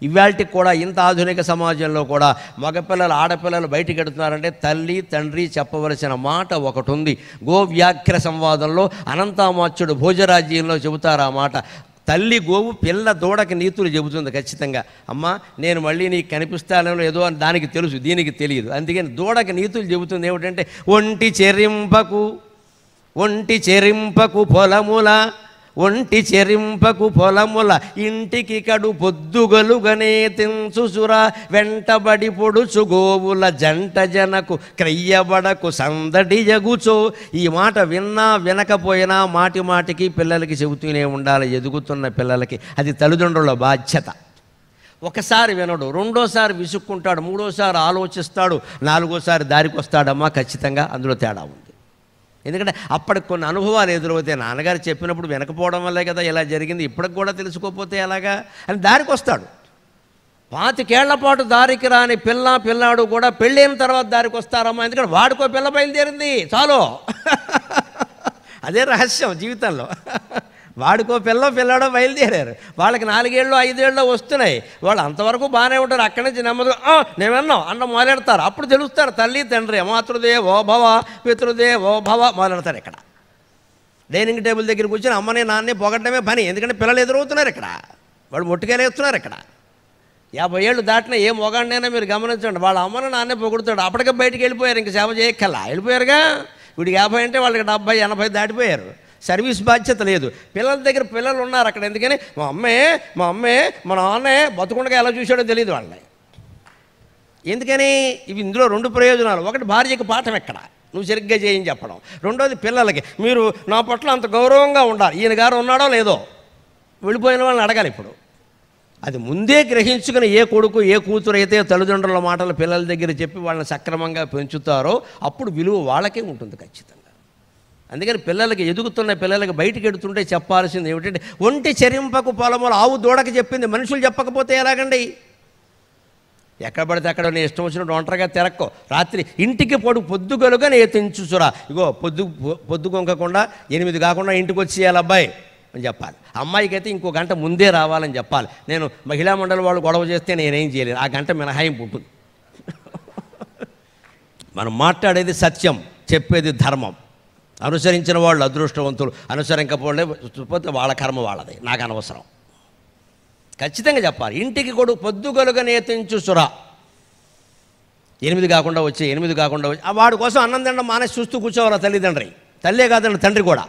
ఇవాళకి కూడా ఇంత ఆధునిక సమాజంలో కూడా మగపిల్లలు ఆడపిల్లలు బయటికి ఎడుతున్నారంటే తల్లి తండ్రి చెప్పవలసిన మాట ఒకటి ఉంది. గోవ్యాఘ్ర సంవాదంలో అనంతామాచ్యుడు భోజరాజ్యంలో చెబుతారు ఆ మాట. తల్లి గోవు పిల్ల దూడకి నీతులు చెబుతుంది ఖచ్చితంగా. అమ్మ నేను మళ్ళీ నీకు కనిపిస్తానో లేదో అని దానికి తెలుసు, దీనికి తెలియదు. అందుకని దూడకి నీతులు చెబుతుంది ఏమిటంటే ఒంటి చెరింపకు పొలముల ఇంటికి కడు పొద్దుగలుగనే తెంచుసురా వెంటబడి పొడుచు గోవుల జంట జనకు క్రయ్యబడకు సందడి జగుచో. ఈ మాట విన్నా వినకపోయినా మాటి మాటికి పిల్లలకి చెబుతూనే ఉండాలి. ఎదుగుతున్న పిల్లలకి అది తల్లిదండ్రుల బాధ్యత. ఒకసారి వినడు, రెండోసారి విసుక్కుంటాడు, మూడోసారి ఆలోచిస్తాడు, నాలుగోసారి దారికి వస్తాడమ్మా. ఖచ్చితంగా అందులో తేడా ఉంది. ఎందుకంటే అప్పటికి కొన్ని అనుభవాలు ఎదురవుతాయి. నాన్నగారు చెప్పినప్పుడు వినకపోవడం వల్లే కదా ఇలా జరిగింది, ఇప్పటికి కూడా తెలుసుకోకపోతే ఎలాగా అని దారికి వస్తాడు. 25 ఏళ్ల పాటు దారికి రాని పిల్లాడు కూడా పెళ్ళైన తర్వాత దారికి వస్తారమ్మా. ఎందుకంటే వాడికో పిల్ల బయలుదేరింది చాలు. అదే రహస్యం జీవితంలో. వాడికో పిల్లాడో బయలుదేరారు, వాళ్ళకి 4 ఏళ్ళు 5 ఏళ్ళు వస్తున్నాయి. వాళ్ళు అంతవరకు బాగానే ఉంటారు. అక్కడి నుంచి నెమ్మదిగా నేను విన్నాం అన్న మొదలెడతారు. అప్పుడు తెలుస్తారు తల్లి తండ్రి మాతృదేవో భవ పితృదేవో భవ మొదలెడతారు. ఇక్కడ డైనింగ్ టేబుల్ దగ్గర కూర్చొని అమ్మని నాన్నే పొగడమే పని. ఎందుకంటే పిల్లలు ఎదురవుతున్నారు ఇక్కడ, వాళ్ళు మొట్టుకెళ్ళేస్తున్నారు. ఇక్కడ 50 ఏళ్ళు దాటినా ఏ మొగాడినైనా మీరు గమనించండి, వాళ్ళ అమ్మని నాన్నే పొగుడుతాడు. అప్పటికే బయటికి వెళ్ళిపోయారు, ఇంక సేవ చేయక్కల్లా వెళ్ళిపోయారుగా. వీడికి 50 అంటే వాళ్ళకి 70 80 దాటిపోయారు. సర్వీస్ బాధ్యత లేదు. పిల్లల దగ్గర పిల్లలు ఉన్నారు అక్కడ. ఎందుకని మా అమ్మే మా నాన్నే బతుకుండగా ఎలా చూశాడో తెలియదు వాళ్ళని. ఎందుకని ఇవి ఇందులో 2 ప్రయోజనాలు. ఒకటి భార్యకి పాఠం ఎక్కడ నువ్వు సరిగ్గా చేయని చెప్పడం. రెండోది పిల్లలకి మీరు నా పట్ల అంత గౌరవంగా ఉండాలి. ఈయన గారు ఉన్నాడో లేదో వెళ్ళిపోయిన వాళ్ళని అడగాలి. ఇప్పుడు అది ముందే గ్రహించుకుని ఏ కొడుకు ఏ కూతురు అయితే తల్లిదండ్రుల మాటలు పిల్లల దగ్గర చెప్పి వాళ్ళని సక్రమంగా పెంచుతారో అప్పుడు విలువ వాళ్ళకే ఉంటుంది ఖచ్చితంగా. అందుకని పిల్లలకి ఎదుగుతున్న పిల్లలకి బయటికి ఎడుతుంటే చెప్పాల్సింది ఏమిటంటే ఒంటి చెరింపకు పొలములు ఆవు దూడకి చెప్పింది మనుషులు చెప్పకపోతే ఎలాగండి. ఎక్కడ పడితే అక్కడ నీ ఇష్టం వచ్చినట్టు ఒంటరిగా తిరక్కో. రాత్రి ఇంటికి పొద్దుగలుగా నే తెంచుచురా. ఇగో పొద్దు కొంకకుండా 8 కాకుండా ఇంటికి వచ్చేయాలి అబ్బాయి అని చెప్పాలి. అమ్మాయికి అయితే ఇంకో గంట ముందే రావాలని చెప్పాలి. నేను మహిళా మండలి వాళ్ళు గొడవ చేస్తే నేనేం చేయలేను, ఆ గంట మినహాయింపు ఉంటుంది. మనం మాట్లాడేది సత్యం, చెప్పేది ధర్మం. అనుసరించిన వాళ్ళు అదృష్టవంతులు, అనుసరింకపోతే వాళ్ళ కర్మ వాళ్ళది, నాకు అనవసరం. ఖచ్చితంగా చెప్పాలి. ఇంటికి పొద్దుగలుగా నేతించుసురా. 8 కాకుండా వచ్చి వాడి కోసం అన్నం తినడం మానేసి చూస్తూ కూర్చోవాలా తల్లిదండ్రి. తల్లే కాదండి తండ్రి కూడా.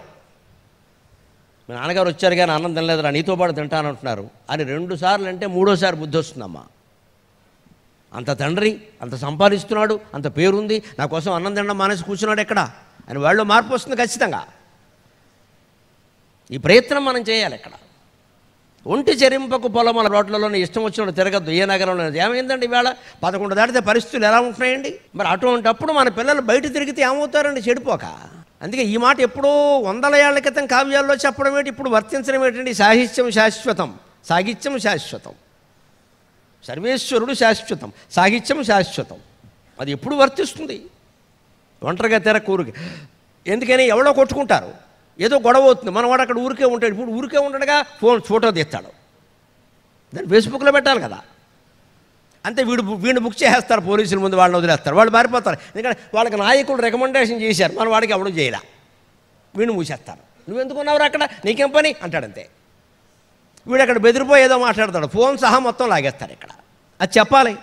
మీ నాన్నగారు వచ్చారు కానీ అన్నం తినలేదురా, నీతో పాటు తింటానంటున్నారు అని 2 సార్లు అంటే 3వ సారి బుద్ధి వస్తుందమ్మా. అంత తండ్రి అంత సంపాదిస్తున్నాడు, అంత పేరుంది, నా కోసం అన్నం తినడం మానేసి కూర్చున్నాడు ఎక్కడ అని వాళ్ళు మార్పు వస్తుంది ఖచ్చితంగా. ఈ ప్రయత్నం మనం చేయాలి. ఇక్కడ ఒంటి చెరింపకు పొలముల రోడ్లలోనే ఇష్టం వచ్చినట్టు తిరగద్దు. ఏ నగరంలో ఏమైందండి ఇవాళ 11 దాటితే పరిస్థితులు ఎలా ఉంటున్నాయండి. మరి అటువంటిప్పుడు మన పిల్లలు బయట తిరిగితే ఏమవుతారండి చెడిపోక. అందుకే ఈ మాట ఎప్పుడో 100 ఏళ్ల క్రితం కావ్యాల్లో చెప్పడం ఏంటి, ఇప్పుడు వర్తించడం ఏంటండి. సాహిత్యం శాశ్వతం, సర్వేశ్వరుడు శాశ్వతం, సాహిత్యం శాశ్వతం. అది ఎప్పుడు వర్తిస్తుంది. ఒంటరిగా తెరకూరికి ఎందుకని ఎవడో కొట్టుకుంటారు, ఏదో గొడవ అవుతుంది, మన వాడు అక్కడ ఊరికే ఉంటాడు. ఇప్పుడు ఊరికే ఉండగా ఫోటో తీస్తాడు, దాన్ని ఫేస్బుక్లో పెట్టాలి కదా. అంతే వీడిని బుక్ చేసేస్తారు పోలీసుల ముందు, వాళ్ళని వదిలేస్తారు, వాళ్ళు మారిపోతారు. ఎందుకంటే వాళ్ళకి నాయకుడు రికమెండేషన్ చేశారు, మన వాడికి ఎవడూ చేయలే, వీడిని మూసేస్తారు. నువ్వెందుకున్నావు అక్కడ, నీకేం పని అంటాడంతే. వీడు అక్కడ బెదిరిపోయి ఏదో మాట్లాడతాడు, ఫోన్ సహా మొత్తం లాగేస్తారు. ఇక్కడ అది చెప్పాలి.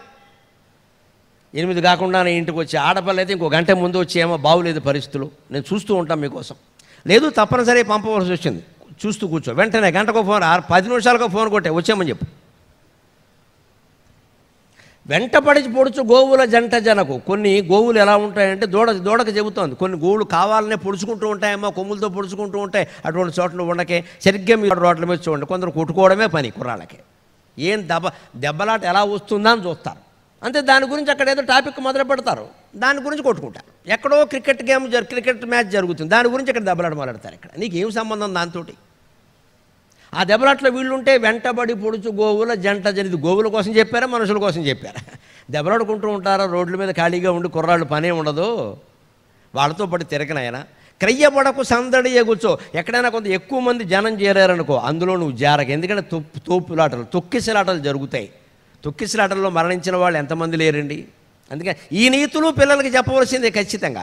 8 కాకుండానే ఇంటికి వచ్చి ఆడపిల్ల అయితే ఇంకో గంట ముందు వచ్చి ఏమో బాగులేదు పరిస్థితులు, నేను చూస్తూ ఉంటాను మీకోసం, లేదు తప్పనిసరి పంపవలసి వచ్చింది, చూస్తూ కూర్చో, వెంటనే గంటకో ఫోన్ 10 నిమిషాలకో ఫోన్ కొట్టే వచ్చామని చెప్పు. వెంటపడి పొడుచు గోవుల జంట జనకు. కొన్ని గోవులు ఎలా ఉంటాయంటే దూడకు చెబుతోంది, కొన్ని గోవులు కావాలనే పొడుచుకుంటూ ఉంటాయేమో, కొమ్ములతో పొడుచుకుంటూ ఉంటాయి. అటువంటి చోట్ల ఉండకే సరిగ్గా మీరు రోడ్ల మీద చూడండి. కొందరు కొట్టుకోవడమే పని కుర్రాళ్ళకి. ఏం దెబ్బలాట ఎలా వస్తుందా అని చూస్తారు అంతే. దాని గురించి అక్కడ ఏదో టాపిక్ మొదలు పెడతారు, దాని గురించి కొట్టుకుంటారు. ఎక్కడో క్రికెట్ మ్యాచ్ జరుగుతుంది, దాని గురించి ఇక్కడ దెబ్బలాట మొదలెడతారు. ఇక్కడ నీకు ఏం సంబంధం దాంతో? ఆ దెబ్బలాట్లో వీళ్ళుంటే వెంటబడి పొడుచు గోవుల జంట జరిగింది. గోవుల కోసం చెప్పారా, మనుషుల కోసం చెప్పారా? దెబ్బలాడుకుంటూ ఉంటారా రోడ్ల మీద ఖాళీగా ఉండి, కుర్రాళ్ళు పనే ఉండదు, వాళ్ళతో పాటు తిరగనైనా. క్రయ్యబడకు సందడి ఎగుచో. ఎక్కడైనా కొంత ఎక్కువ మంది జనం చేరారనుకో, అందులో నువ్వు జారక. ఎందుకంటే తోపులాటలు తొక్కిసలాటలు జరుగుతాయి. తొక్కిసలాటల్లో మరణించిన వాళ్ళు ఎంతమంది లేరండి. అందుకే ఈ నీతులు పిల్లలకి చెప్పవలసిందే ఖచ్చితంగా.